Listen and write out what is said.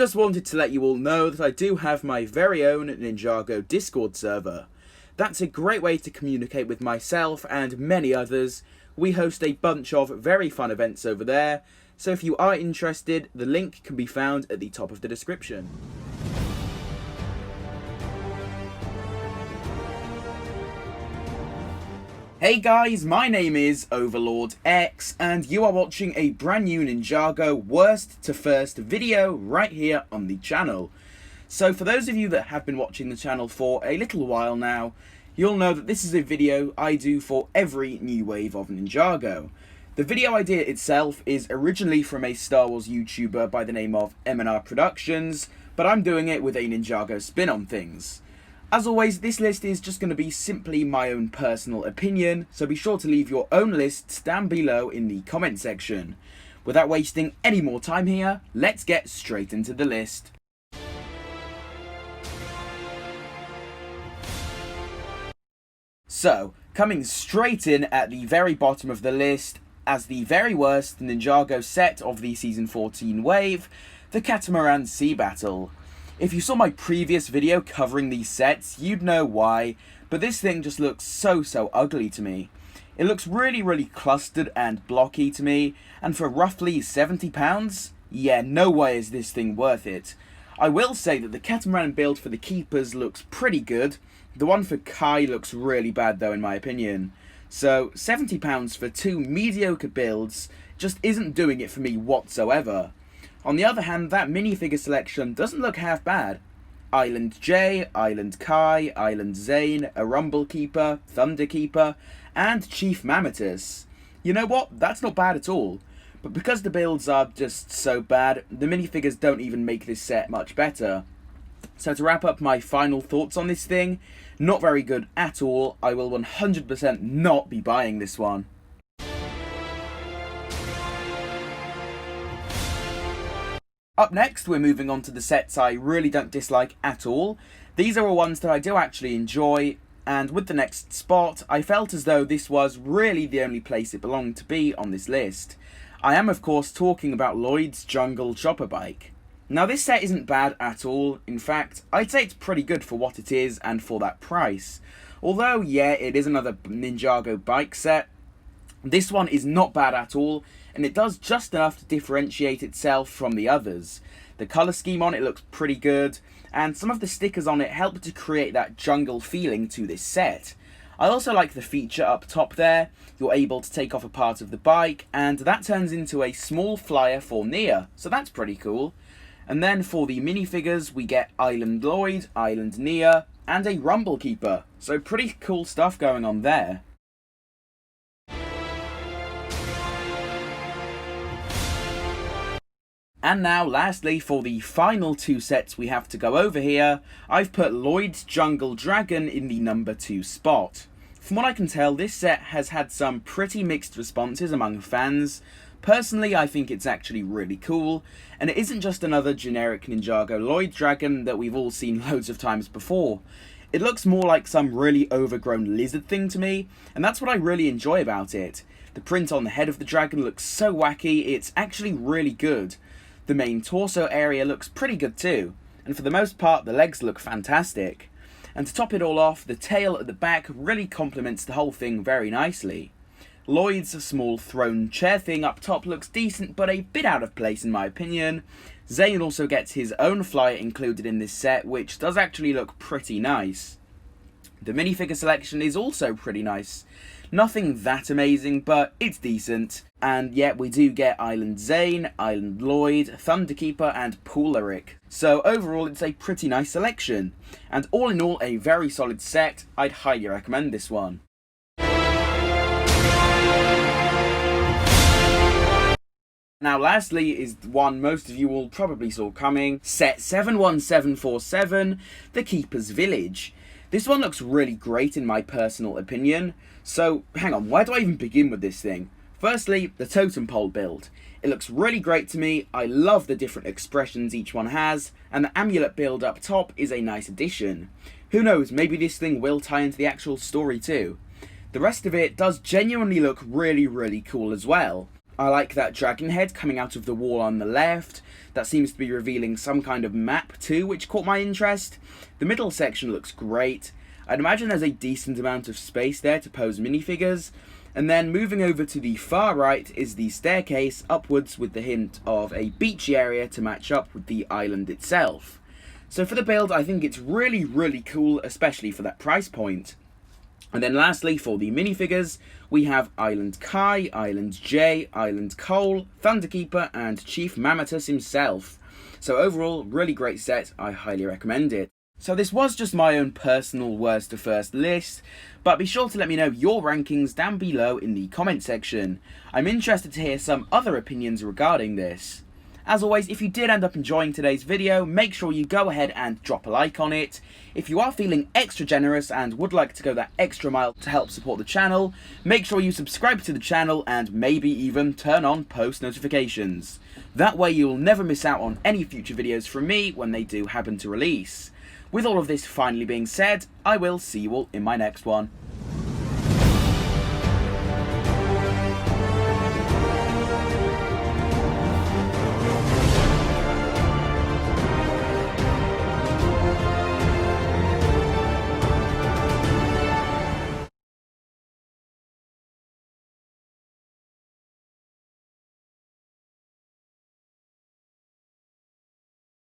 Just wanted to let you all know that I do have my very own Ninjago Discord server. That's a great way to communicate with myself and many others. We host a bunch of very fun events over there, so if you are interested, the link can be found at the top of the description. Hey guys, my name is Overlord X, and you are watching a brand new Ninjago worst to first video right here on the channel. So for those of you that have been watching the channel for a little while now, you'll know that this is a video I do for every new wave of Ninjago. The video idea itself is originally from a Star Wars YouTuber by the name of M&R Productions, but I'm doing it with a Ninjago spin on things. As always, this list is just going to be simply my own personal opinion, so be sure to leave your own lists down below in the comment section. Without wasting any more time here, let's get straight into the list. So, coming straight in at the very bottom of the list, as the very worst Ninjago set of the Season 14 wave, the Catamaran Sea Battle. If you saw my previous video covering these sets, you'd know why, but this thing just looks so ugly to me. It looks really clustered and blocky to me, and for roughly £70, yeah, no way is this thing worth it. I will say that the Catamaran build for the Keepers looks pretty good. The one for Kai looks really bad though in my opinion. So £70 for two mediocre builds just isn't doing it for me whatsoever. On the other hand, that minifigure selection doesn't look half bad. Island J, Island Kai, Island Zane, a Rumble Keeper, Thunder Keeper, and Chief Mammotus. You know what? That's not bad at all. But because the builds are just so bad, the minifigures don't even make this set much better. So to wrap up my final thoughts on this thing, not very good at all. I will 100% not be buying this one. Up next, we're moving on to the sets I really don't dislike at all. These are all ones that I do actually enjoy, and with the next spot, I felt as though this was really the only place it belonged to be on this list. I am of course talking about Lloyd's Jungle Chopper Bike. Now this set isn't bad at all. In fact, I'd say it's pretty good for what it is and for that price. Although yeah, it is another Ninjago bike set, this one is not bad at all, and it does just enough to differentiate itself from the others. The colour scheme on it looks pretty good, and some of the stickers on it help to create that jungle feeling to this set. I also like the feature up top there. You're able to take off a part of the bike, and that turns into a small flyer for Nia, so that's pretty cool. And then for the minifigures, we get Island Lloyd, Island Nia, and a Rumble Keeper, so pretty cool stuff going on there. And now, lastly, for the final two sets we have to go over here, I've put Lloyd's Jungle Dragon in the number 2 spot. From what I can tell, this set has had some pretty mixed responses among fans. Personally, I think it's actually really cool, and it isn't just another generic Ninjago Lloyd Dragon that we've all seen loads of times before. It looks more like some really overgrown lizard thing to me, and that's what I really enjoy about it. The print on the head of the dragon looks so wacky, it's actually really good. The main torso area looks pretty good too, and for the most part the legs look fantastic. And to top it all off, the tail at the back really complements the whole thing very nicely. Lloyd's small throne chair thing up top looks decent, but a bit out of place in my opinion. Zane also gets his own flyer included in this set, which does actually look pretty nice. The minifigure selection is also pretty nice. Nothing that amazing, but it's decent. And yet we do get Island Zane, Island Lloyd, Thunder Keeper, and Pooleric. So overall it's a pretty nice selection. And all in all, a very solid set. I'd highly recommend this one. Now lastly is one most of you will probably saw coming, set 71747, The Keeper's Village. This one looks really great in my personal opinion. So hang on, where do I even begin with this thing? Firstly, the totem pole build. It looks really great to me. I love the different expressions each one has, and the amulet build up top is a nice addition. Who knows, maybe this thing will tie into the actual story too. The rest of it does genuinely look really cool as well. I like that dragon head coming out of the wall on the left. That seems to be revealing some kind of map too, which caught my interest. The middle section looks great. I'd imagine there's a decent amount of space there to pose minifigures. And then moving over to the far right is the staircase upwards with the hint of a beachy area to match up with the island itself. So for the build, I think it's really cool, especially for that price point. And then lastly, for the minifigures, we have Island Kai, Island Jay, Island Cole, Thunderkeeper, and Chief Mammotus himself. So overall, really great set, I highly recommend it. So this was just my own personal worst to first list, but be sure to let me know your rankings down below in the comment section. I'm interested to hear some other opinions regarding this. As always, if you did end up enjoying today's video, make sure you go ahead and drop a like on it. If you are feeling extra generous and would like to go that extra mile to help support the channel, make sure you subscribe to the channel and maybe even turn on post notifications. That way you will never miss out on any future videos from me when they do happen to release. With all of this finally being said, I will see you all in my next one.